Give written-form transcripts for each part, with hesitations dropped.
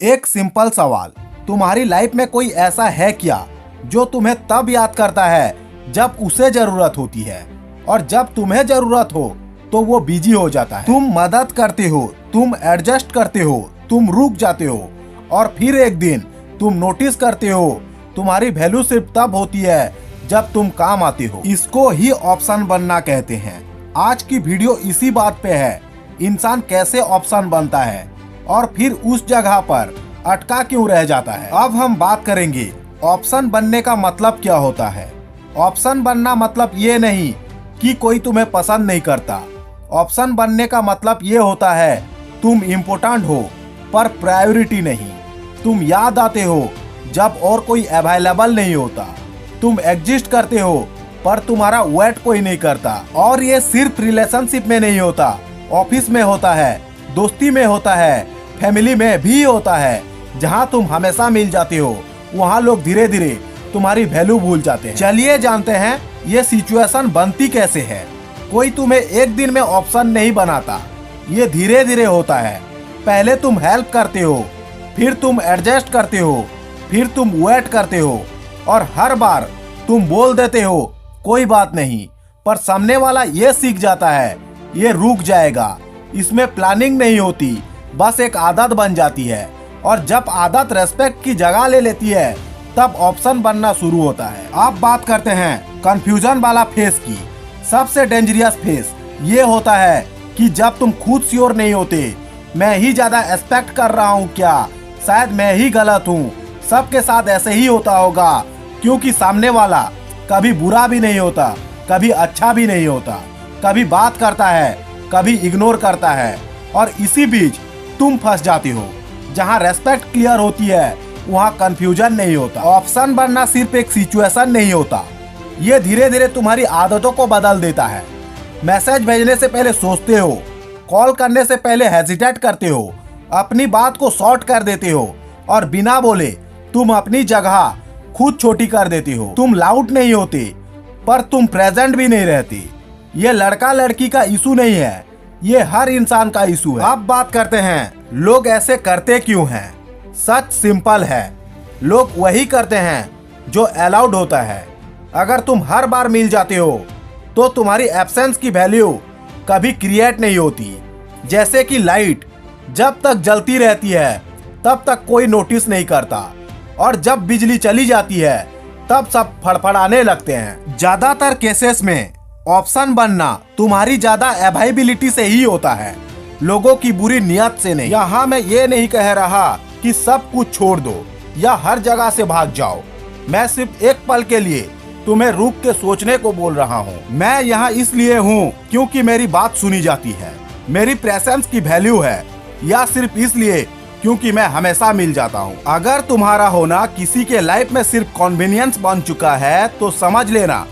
एक सिंपल सवाल, तुम्हारी लाइफ में कोई ऐसा है क्या जो तुम्हें तब याद करता है जब उसे जरूरत होती है, और जब तुम्हें जरूरत हो तो वो बिजी हो जाता है। तुम मदद करते हो, तुम एडजस्ट करते हो, तुम रुक जाते हो, और फिर एक दिन तुम नोटिस करते हो तुम्हारी वैल्यू सिर्फ तब होती है जब तुम काम आते हो। इसको ही ऑप्शन बनना कहते हैं। आज की वीडियो इसी बात पे है, इंसान कैसे ऑप्शन बनता है और फिर उस जगह पर अटका क्यों रह जाता है। अब हम बात करेंगे ऑप्शन बनने का मतलब क्या होता है। ऑप्शन बनना मतलब ये नहीं कि कोई तुम्हें पसंद नहीं करता। ऑप्शन बनने का मतलब ये होता है तुम इम्पोर्टेंट हो पर प्रायोरिटी नहीं। तुम याद आते हो जब और कोई अवेलेबल नहीं होता। तुम एग्जिस्ट करते हो पर तुम्हारा वेट कोई नहीं करता। और ये सिर्फ रिलेशनशिप में नहीं होता, ऑफिस में होता है, दोस्ती में होता है, फैमिली में भी होता है। जहाँ तुम हमेशा मिल जाते हो वहाँ लोग धीरे धीरे तुम्हारी वैल्यू भूल जाते हैं। चलिए जानते हैं ये सिचुएशन बनती कैसे है। कोई तुम्हें एक दिन में ऑप्शन नहीं बनाता, ये धीरे धीरे होता है। पहले तुम हेल्प करते हो, फिर तुम एडजस्ट करते हो, फिर तुम वेट करते हो, और हर बार तुम बोल देते हो कोई बात नहीं, पर सामने वाला ये सीख जाता है ये रुक जाएगा। इसमें प्लानिंग नहीं होती, बस एक आदत बन जाती है, और जब आदत रेस्पेक्ट की जगह ले लेती है तब ऑप्शन बनना शुरू होता है। अब बात करते हैं कंफ्यूजन वाला फेस की। सबसे डेंजरस फेस ये होता है कि जब तुम खुद श्योर नहीं होते, मैं ही ज्यादा एक्सपेक्ट कर रहा हूँ क्या, शायद मैं ही गलत हूँ, सबके साथ ऐसे ही होता होगा। क्योंकि सामने वाला कभी बुरा भी नहीं होता, कभी अच्छा भी नहीं होता, कभी बात करता है, कभी इग्नोर करता है, और इसी बीच तुम फंस जाती हो। जहाँ रेस्पेक्ट क्लियर होती है वहाँ कंफ्यूजन नहीं होता। ऑप्शन बनना सिर्फ एक सिचुएशन नहीं होता, ये धीरे धीरे तुम्हारी आदतों को बदल देता है। मैसेज भेजने से पहले सोचते हो, कॉल करने से पहले हेजिटेट करते हो, अपनी बात को शॉर्ट कर देते हो, और बिना बोले तुम अपनी जगह खुद छोटी कर देती हो। तुम लाउड नहीं होते पर तुम प्रेजेंट भी नहीं रहती। ये लड़का लड़की का इशू नहीं है, ये हर इंसान का इशू है। अब बात करते हैं लोग ऐसे करते क्यों हैं। सच सिंपल है, लोग वही करते हैं जो अलाउड होता है। अगर तुम हर बार मिल जाते हो तो तुम्हारी एब्सेंस की वैल्यू कभी क्रिएट नहीं होती। जैसे कि लाइट जब तक जलती रहती है तब तक कोई नोटिस नहीं करता, और जब बिजली चली जाती है तब सब फड़फड़ाने लगते हैं। ज्यादातर केसेस में ऑप्शन बनना तुम्हारी ज्यादा अवेलेबिलिटी से ही होता है, लोगों की बुरी नियत से नहीं। यहाँ मैं ये नहीं कह रहा कि सब कुछ छोड़ दो या हर जगह से भाग जाओ। मैं सिर्फ एक पल के लिए तुम्हें रुक के सोचने को बोल रहा हूँ। मैं यहाँ इसलिए हूँ क्योंकि मेरी बात सुनी जाती है, मेरी प्रेजेंस की वैल्यू है, या सिर्फ इसलिए क्योंकि मैं हमेशा मिल जाता हूँ। अगर तुम्हारा होना किसी के लाइफ में सिर्फ कन्वीनियंस बन चुका है तो समझ लेना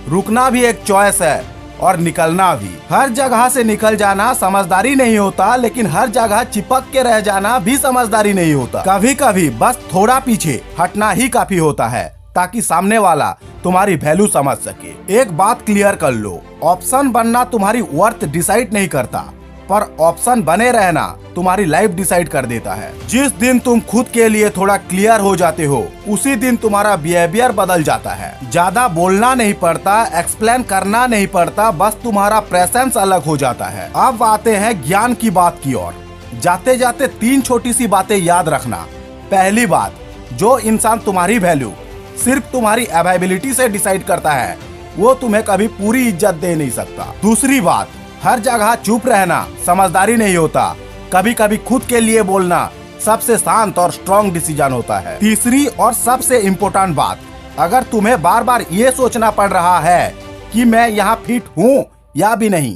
रुकना भी एक चॉइस है और निकलना भी। हर जगह से निकल जाना समझदारी नहीं होता, लेकिन हर जगह चिपक के रह जाना भी समझदारी नहीं होता। कभी कभी बस थोड़ा पीछे हटना ही काफी होता है ताकि सामने वाला तुम्हारी वैल्यू समझ सके। एक बात क्लियर कर लो, ऑप्शन बनना तुम्हारी वर्थ डिसाइड नहीं करता, पर ऑप्शन बने रहना तुम्हारी लाइफ डिसाइड कर देता है। जिस दिन तुम खुद के लिए थोड़ा क्लियर हो जाते हो उसी दिन तुम्हारा बिहेवियर बदल जाता है। ज्यादा बोलना नहीं पड़ता, एक्सप्लेन करना नहीं पड़ता, बस तुम्हारा प्रेजेंस अलग हो जाता है। अब आते हैं ज्ञान की बात की ओर। जाते जाते 3 छोटी सी बातें याद रखना। पहली बात, जो इंसान तुम्हारी वैल्यू सिर्फ तुम्हारी अवेलेबिलिटी से डिसाइड करता है वो तुम्हें कभी पूरी इज्जत दे नहीं सकता। दूसरी बात, हर जगह चुप रहना समझदारी नहीं होता, कभी कभी खुद के लिए बोलना सबसे शांत और स्ट्रॉन्ग डिसीजन होता है। तीसरी और सबसे इम्पोर्टेंट बात, अगर तुम्हें बार बार ये सोचना पड़ रहा है कि मैं यहाँ फिट हूँ या भी नहीं,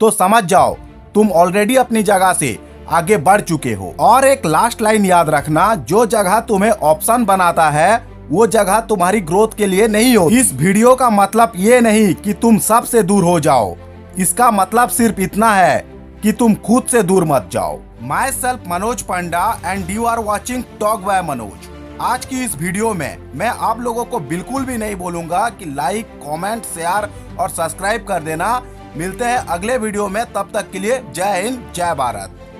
तो समझ जाओ तुम ऑलरेडी अपनी जगह से आगे बढ़ चुके हो। और एक लास्ट लाइन याद रखना, जो जगह तुम्हें ऑप्शन बनाता है वो जगह तुम्हारी ग्रोथ के लिए नहीं हो। इस वीडियो का मतलब ये नहीं कि तुम सबसे दूर हो जाओ, इसका मतलब सिर्फ इतना है कि तुम खुद से दूर मत जाओ। Myself Manoj Panda and you are watching talk by Manoj. आज की इस वीडियो में मैं आप लोगों को बिल्कुल भी नहीं बोलूंगा कि लाइक, कमेंट, शेयर और सब्सक्राइब कर देना। मिलते हैं अगले वीडियो में, तब तक के लिए जय हिंद, जय भारत।